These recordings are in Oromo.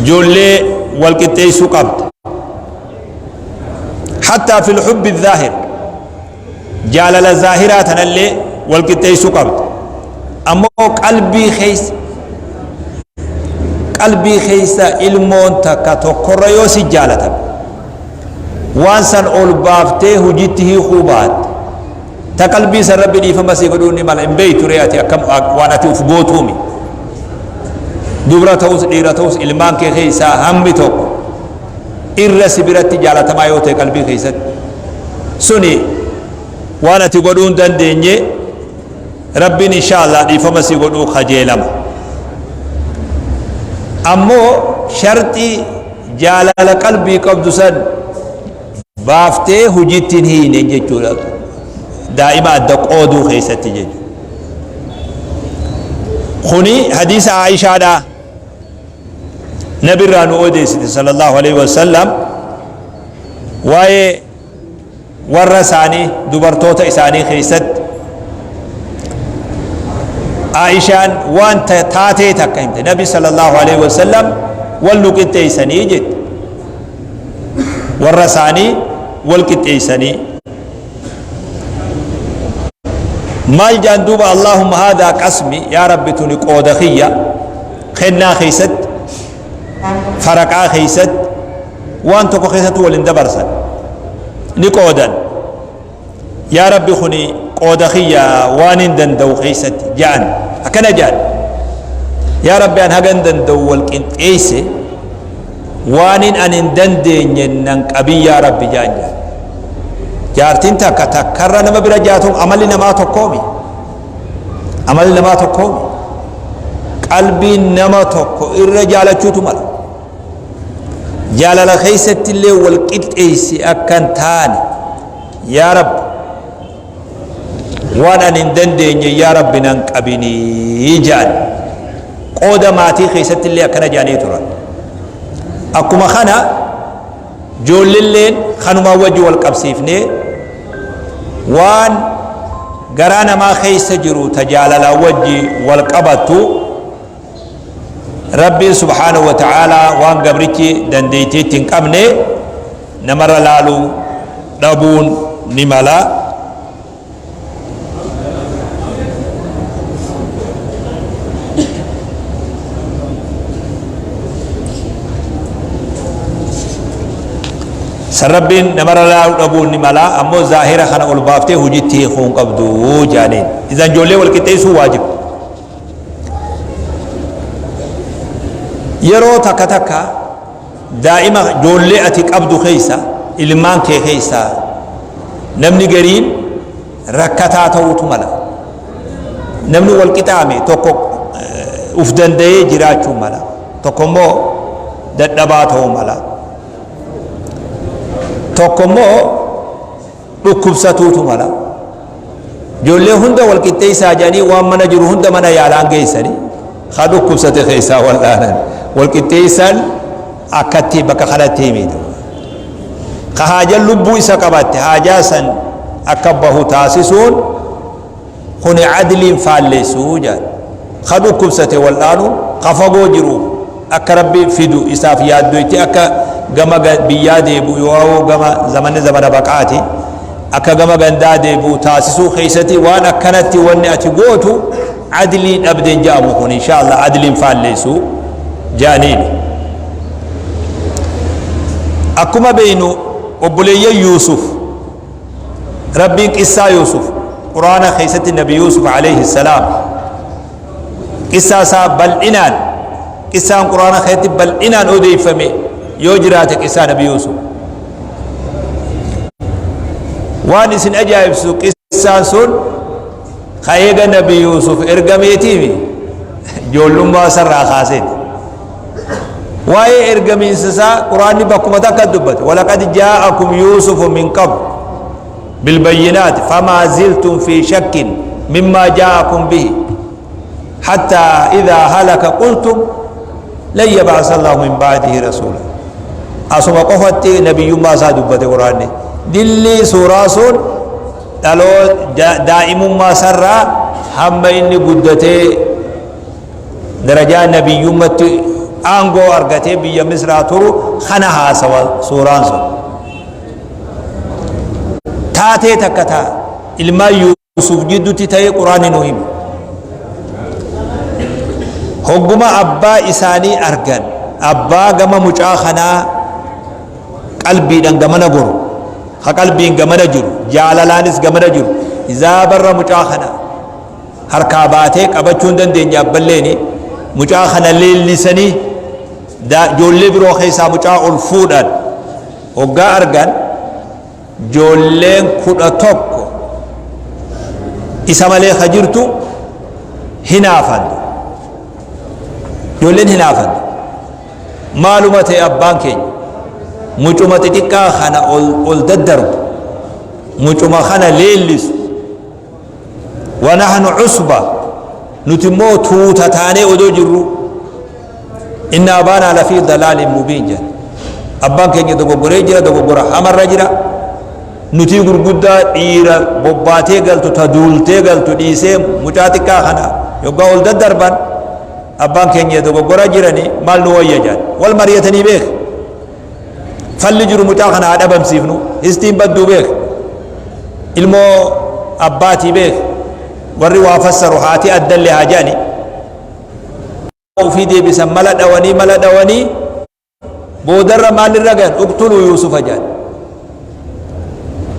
جولي والكتيس قبض حتى في الحب الظاهر جال الظاهرات اللي والكتيس قبض أما قلبي خيس علمون تكاتو كوريوسي جالتا وانسان أول بافته هجته خوبات تقلبي سر ربي دي فما سيقولوني مال امبيت رياتي أكم وانا تفبوتومي دبرة توس ديرة توس علمان كي خيسا همي توك إرس برات جالتا ما يوتي قلبي خيسات سني وانا تقولون دان ديني ربي إن شاء الله دي فما سيقولون خجيلما أمو شرطي جالال قلبي قبض سن بافتي هجتين هي نجي جولات دائما الدقودو خيستي جي خوني حديث عائشة دا نبي رانو أوديس صلى الله عليه وسلم واي ورساني دبرتوتا إساني خيست عائشان وانت تاتي تكيمت نبي صلى الله عليه وسلم واللقيتيسني جد ورساني والكتيسني مال جندوب اللهم هذا قسمي يا رب توني قودخية خنا خيست فرقا خيست وانتو خيست ولندبرسا نقودا يا رب خني قودخية وانين دندو خيست جان أكنا جان يا رب أن هجن دندو والكنت إيسي وانين أن دندين ينن أبي يا رب جان جارتين تكرر نما برجاتهم عملنا ما تقومي عملنا ما تقومي قلبي نما تقو الرجال تشوتو مال جال الخيسة اللي والكنت إيسي أكن تاني يا رب وانا نندندين يا رب ننقبني جان قودماتي خيست اللي أكنا جاني ترى أكما خنا جول اللين خنما وجه والقبسيفني وان قرانا ما خيس جرو تجالل وجه والقبطو ربي سبحانه وتعالى وان قبرتي دنديتي تنقبني نمر لالو دبون نملا سربين نمر لا أبون نملا أمو ظاهرة خنا أولبافته هجتي خون قبضو جانين إذا جولي والكتيس واجب يرو تكا تكا دائما جولي أتي قبضو خيسا إلمان كي خيسا نمني قريب ركتاته تملا نمني والكتامي توكو أفدن دي جراجو ملا توكو مو دباته ملا توكمو dhukkubsatuutu mala ijoollee hunda wal qixxeessaa jedhanii waan mana jiru hunda mana yaalaan geessanii haa dhukkubsate keessaa wal dhaanan wal qixxeessaan akkatti bakka kanatti himidha ka haajan lubbuu isa qabatte haajaa san akka bahu taasisuun kuni adliin faalleessuu jedhan haa dhukkubsate wal dhaanu ka fagoo jiru akka rabbi fidu isaaf yaaddoyti akka gama biyyaa deebu yoo gama zamana baqaati akka gama gandaa deebu taasisuu keessatti waan akkanatti wanni ati gootu adlii dhabdeen jedhamu kun inshallah adliin faalleessu jaaniin akkuma beeynu obboleeyya Yuusuf rabbiin qissaa Yuusuf quraana keessatti nabi Yuusuf alayhi salaam qissaa isaa bal'inaan qissaan quraana keessatti bal'inaan odeeffame yoo jiraate qissaa nabi Yuusuf waan isin ajaa'ibsu qissaan sun khayeega nabi Yuusuf ergameetiifi ijoollummaa sarraa kaaseeti waa'ee ergamiinsa isaa quraanni bakkuma takka dubbate walaqad jaa'akum yuusufu min qabl bilbayyinaati famaa ziltum fi shakkin mimmaa jaa'akum bihi حتى إذا هلك قلتم لن يبعث الله من بعده رسولا أسمى قفت نبي ما سادبت قرآن دلي سوراسون تلو دائم ما سرى هم إني قدته درجة نبي يمت aango argatee biyya misraa turu kana haasawa suuraan sun taatee takka taa ilmaa yuusuf jidduutti ta'ee quraanni nu hima hogguma abbaa isaanii argan abbaa gama mucaa kanaa qalbiidhaan gamana goru ha qalbiin gamana jiru jaalalaanis gamana jiru izaa barra mucaa kana harkaa baatee qabachuu hin dandeenya abballeeni mucaa kana leellisanii ijoollee biroo keessaa mucaa ol fuudhan hoggaa argan ijoolleen 11 isa malee ka jirtu hinaafantu ijoolleen hinaafantu maaluma ta'e abbaan keenya mucuma xixiqqaa kana ol daddarbu mucuma kana leellisu ونحن عصبة نتمو توتا تاني ودو جرو إن أبانا لفي ضلال مبين جن أبان كي يدو غوري جرا دو غورا حمر جرا نتي غرغدا إيرا بوباتي غلطو تدولتي غلطو ديسي مجاتكا خنا يوغا ولد دربان أبان كي يدو غورا جراني مال نويا جان والمريتني بيخ فلجرو مجاخنا عدب مسيفنو استين بدو بيخ ilmo abbaatii beek warri waa fassaru haati addalle hajaani ofii deebisan mala dhawanii boodarra maalirra gayan uqtuluu yuusufa jaan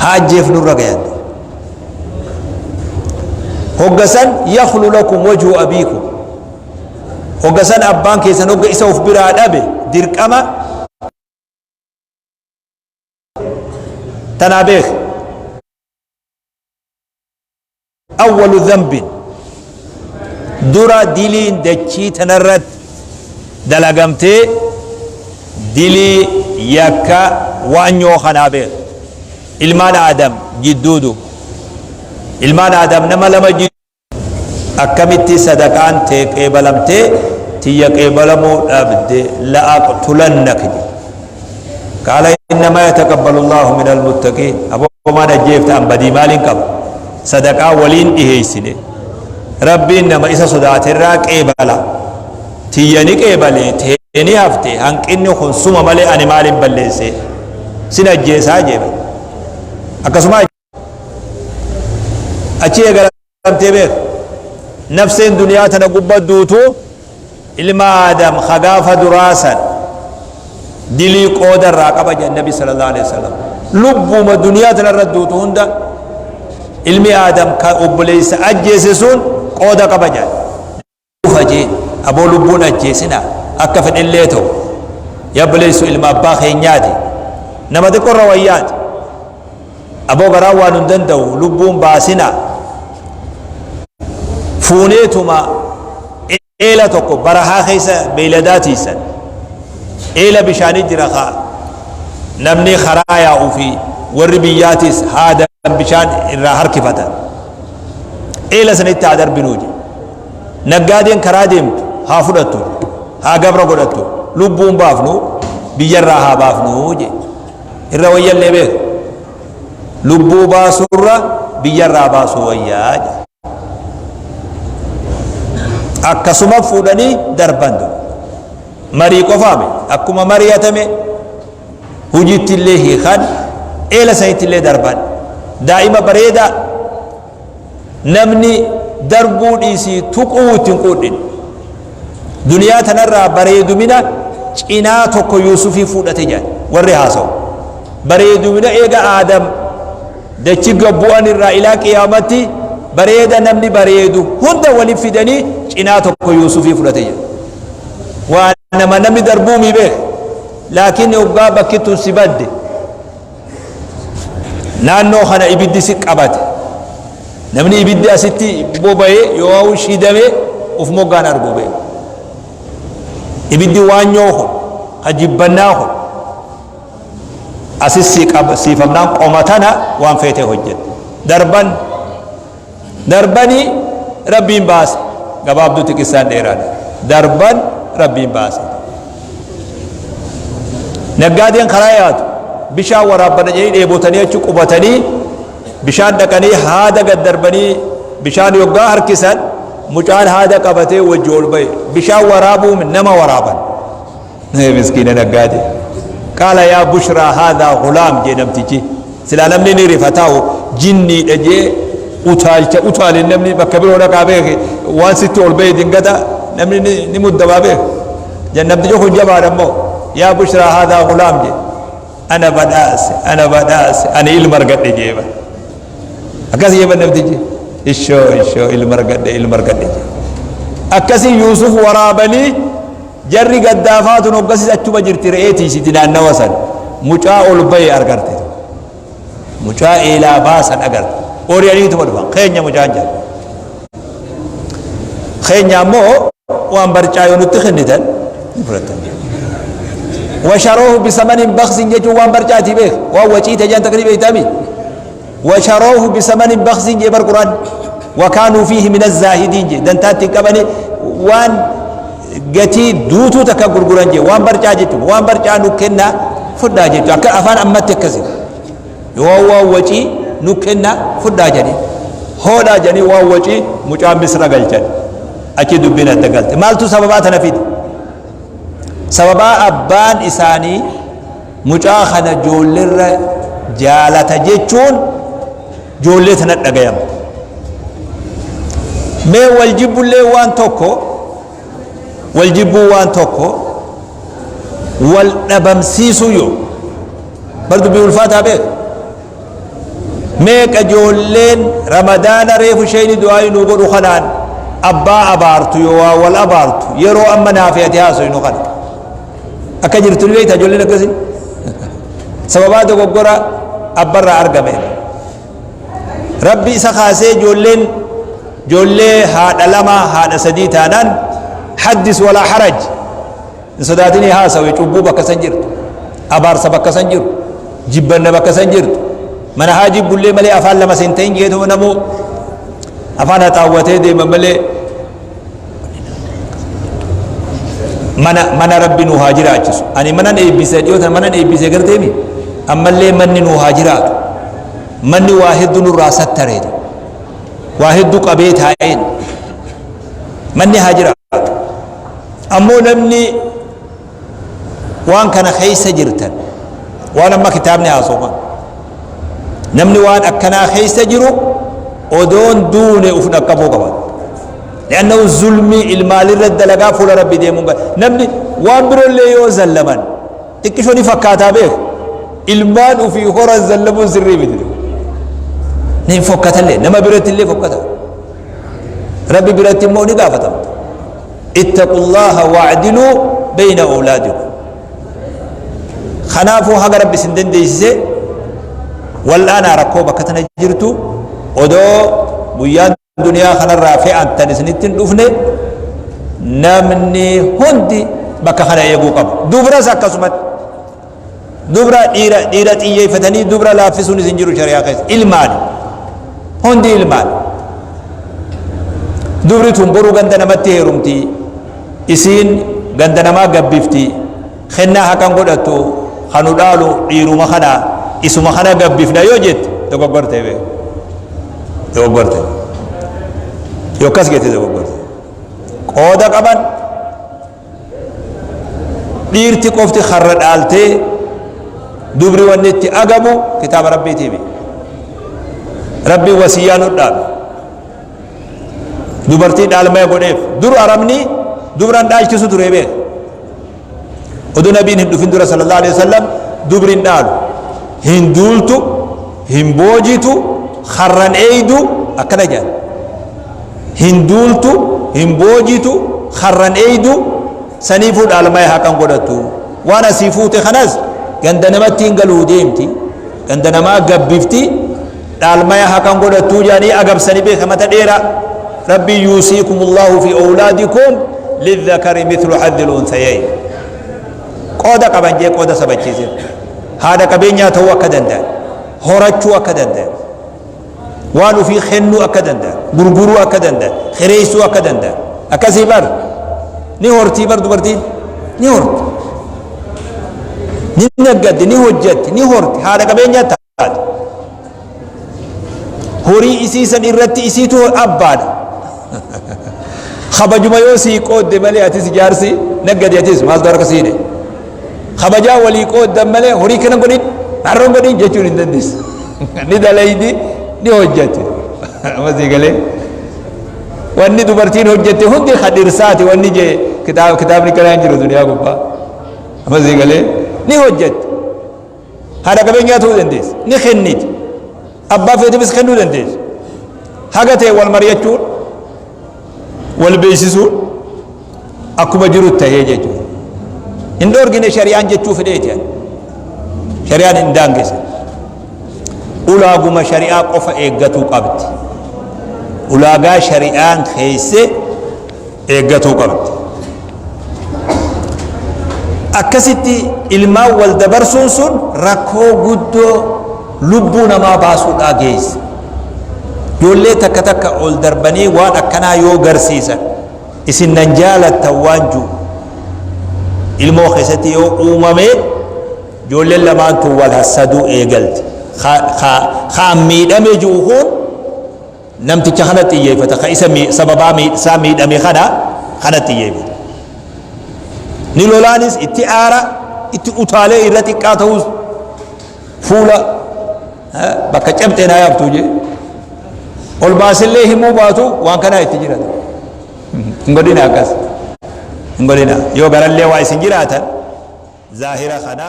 haajjeef nurra gayan hoggasan yakhlu lakum wajhu abiikum hoggasan abbaan keessan hogga isa uf biraa dhabe dirqama tanaa beek أول ذنب درا دلين دچي تنرد دلغمتي دلي يكا وانيو خنابير ilmaan aadam jidduudu ilmaan aadam nama lama akkamitti sadaqaan tee qeebalamtee tiyya qeebalamuu dhabde la'aqtulannak qaala innama yataqabbalu Allahu minal muttaqiin aboo mana jeefta an badii maalin qaba sadaqaa waliin dhiheessine rabbiin nama isa sodaaterraa qeebala tiyya ni qeebale teeni hafte hanqinni kun suma malee ani maalin balleesse sin ajjeesaa jeeba akkasuma achi eegalamtee beek nafseen duniyaa tana gubbadduutu ilma aadam khagaafa duraasan dilii qoodarraa qaba jedhan nabi sallallahu alaihi wasallam lubbuma duniyaa tana irra duutu hunda ilmi aadam ka obboleessa ajjeese sun qooda qaba jedhan ufajee aboo lubbuun ajjeesina akka fedhellee ta'u yabboleessu ilma abbaa keenyaati nama xiqqoorra wayyaati aboo garaa waan hin danda'u lubbuun baasina fuuneetuma eela tokko barahaa keessa beeyladaa tiisan eela bishaanii jira kaa namni karaa yaa'uu fi warri biyyaatis haada bishaan irraa harkifatan eela sanitti haa darbinuu je naggaadeen karaa deemtu haa fudhattu haa gabra godhattu lubbuun baafnu biyyarraa haa baafnu je irra wayyallee beeku lubbuu baasurra biyyarraa baasuu wayyaa je akkasuma fuudhanii darbandu marii qofaame akkuma mari'atame hujittillee hiikan eela sanittillee darban daa'ima bareedaa namni darbuu dhiisii tuquu ittiin quudhin duniyaa tanarraa bareedumina cinaa tokko yuusufii fuudhate jedhan warri haasawu bareedumina eega aadam dachi gabbu'an irraa ilaa qiyaamatti bareeda namni bareedu hunda waliin fidanii cinaa tokko yuusufii fudhate jedhan waan nama namni darbuu mi beek laakiin hoggaa bakkittuun si badde naannoo kana ibiddi si qabate namni ibiddi asitti boba'ee yoo shidame uf moggaan argu beek ibiddi waanyoo kun hajibbannaa kun asis siifamnaan qomatana waan feete hojjette darbanii rabbiin baase gabaabduutti qissaan dheeraadha darban rabbiin baase naggaadeen karaa yaatu bishaan waraabbana jedhanii dheebotanii achi qubatanii bishaan dhaqanii haada gad darbanii bishaan yoggaa harkisan mucaan haada qabatee wajji ol ba'e bishaan waraabuu nama waraaban مسكين نقادي قال يا بشرى هذا غلام جنم تجي سلا نمني نرفتاو جني اجي utaalcha namni bakka biroo dhaqaa beeke waan sitti ol ba'e dingata namni ni muddabaa beeke jannabni joku jabaadha immoo yaa bushraa haadaa gulaam je ana badhaase ani ilma argadhe jeeba akkas jeeba namtichi ishoo ilma argadhe je akkasii yuusuf waraabanii jarri gaddaafaatun hoggasis achuma jirti re'eetii siti naannawa san mucaa ol ba'e argarte mucaa eelaa baasan agarte أورياني تمدوا خينيا مجانجا خينيا مو وان برجعوا نتخنتن نفرتن وشروه بثمن بخس يجوا وان برجعتي به وهو شيء تجان تقريبا يتامي وشروه بثمن بخس يبر القرآن وكانوا فيه من الزاهدين دنتات كبني وان جتي دوتو تكبر القرآن وان برجعتي وان برجع نكنا فداجي أفان أمتك كذب وهو شيء نكنا فدا جاني هودا جاني واوجي مجا مصر غلجن اكيد دبنا دغلت مالتو سببات نفيد سببا ابان اساني مجا خنا جولر جالت جچون جولت ندغيام مي والجب لي وان توكو والجب وان توكو والدبم سيسو يو برضو بيولفاتها به ميك أجولين رمضان ريف شيء دعاء نقول خنان أبا أبارت يوا والأبارت يرو أما نافيتها سوي نخن أكجر تلويت أجولين كذي سببات وقرا أبرا أرجمين ربي سخاسي جولي هذا لما هذا سديتانان حدث ولا حرج سداتني ها سوي تبوبا كسنجر أبار سبك كسنجر جبنا بكسنجر من هاجي بولي ملي أفعل لما سنتين جيتو نمو أفعل تاوته دي مملي من ربي نهاجر أجسو أني من نيبسي ديوتا من نيبسي كرتيمي أما اللي من نهاجرات من واحد نراسة تريد واحد قبيت هاين من نهاجرات أمو نمني وان كان خيس جرتا وانا ما كتابني أصوما نمني وان أكنا خيس جرو ودون دون أفنا كفو كبات لأنه الظلمي المال الرد لقا فول ربي ديمون نمني وان برو اللي يو زلمان تكشوني فكاتا بيه المال في خورا زلمون سري بدري نين فكاتا اللي نما برات اللي فكاتا ربي برات موني قافتا اتقوا الله واعدلوا بين أولادكم خنافو حق ربي سندن ديسي والآن ركوبة كتنا جرتو ودو بيان الدنيا خنا رافعا تنسنتين دفنه نمني هندي بكا خنا يقوقب دوبرا ساكسمت دوبرا ديرة إيه فتني دوبرا لافسوني زنجرو شريعة قيس إلمان هندي إلمان دوبري تنبرو غندنا متهرمتي إسين غندنا ما قبفتي خنا حقا قدتو خنو دالو إيرو مخنا إسو مخنا قبفنا يوجد تقبرته بيه تقبرته يوكاس جت تقبرته قودا كمان ديرتي كوفتي خرد آلتي دوبري ونتي أجابو كتاب ربي تبي ربي وسيانو دال دوبرتي دال ما يقولف دور أرمني دوبران داش تسو تريبه ودو نبي هندو فندورة صلى الله عليه وسلم دوبرين دال هندولتو همبوجيتو خرن ايدو أكنا جان هندولتو همبوجيتو خرن ايدو سنيفو دال ما يحكم قدتو وانا سيفوتي خناز غندنمتين قالوا ديمتي غندنما قبفتي دال ما يحكم قدتو جاني أقب سنبي خمتا ديرا ربي يوصيكم الله في أولادكم للذكر مثل حظ الأنثيين قودا قبنجي قودا سبجيزين هذا كبينيا تو أكدندا هورچو أكدندا وانو في خنو أكدندا غرغرو أكدندا خريسو أكدندا أكسي بر نهورتي بر دبرتي نهورت ننقد نهوجت نهورت هذا كبينيا تاد هوري إسيسا إرتي إسيتو أباد خبجو ما يوسي قود مالي أتيس جارسي نقد يتيس ماز دارك سيني خبجا وليكو دمله هوري كنا قدين عرّون قدين جتون الدندس ندا ليدي دي هجته ما زي قاله واني دبرتين هجته هندي خدير ساتي واني جي كتاب نكران جرو دنيا قبا ما زي قاله ني هجت هذا كبين جاتو دندس نخنيت أبا فيدي بس خنو دندس حاجته والمريتون والبيسسون أكو بجرو التهيجة indor gine syari'an jechu fedetian syari'an indangges ulaguma syari'a qofa eeggatu qabdi ulaga syari'an khayse eeggatu qabdi akkasitti ilma wal dabarsun sun rakko guddo lubbu nama baasu dhagees yolle takka takka ol darbani waan akkana yo garsiisa isin nan jaalata waanju ilmoo keessatti yoo uumame ijoolleen lamaantu wal hassaduu eegalti kaan miidhame juuhuun namticha kana xiyyeeffata ka isa sababaa isaa miidhame kana xiyyeeffata ni lolaanis itti aara itti utaalee irra xiqqaa ta'us fuula bakka cabxee naa yaabtuu jee ol baasillee himuu baatu waan kanaa itti jirata hin godhina akkas ngolina yo garallee waa isin jiraatan zaahira kana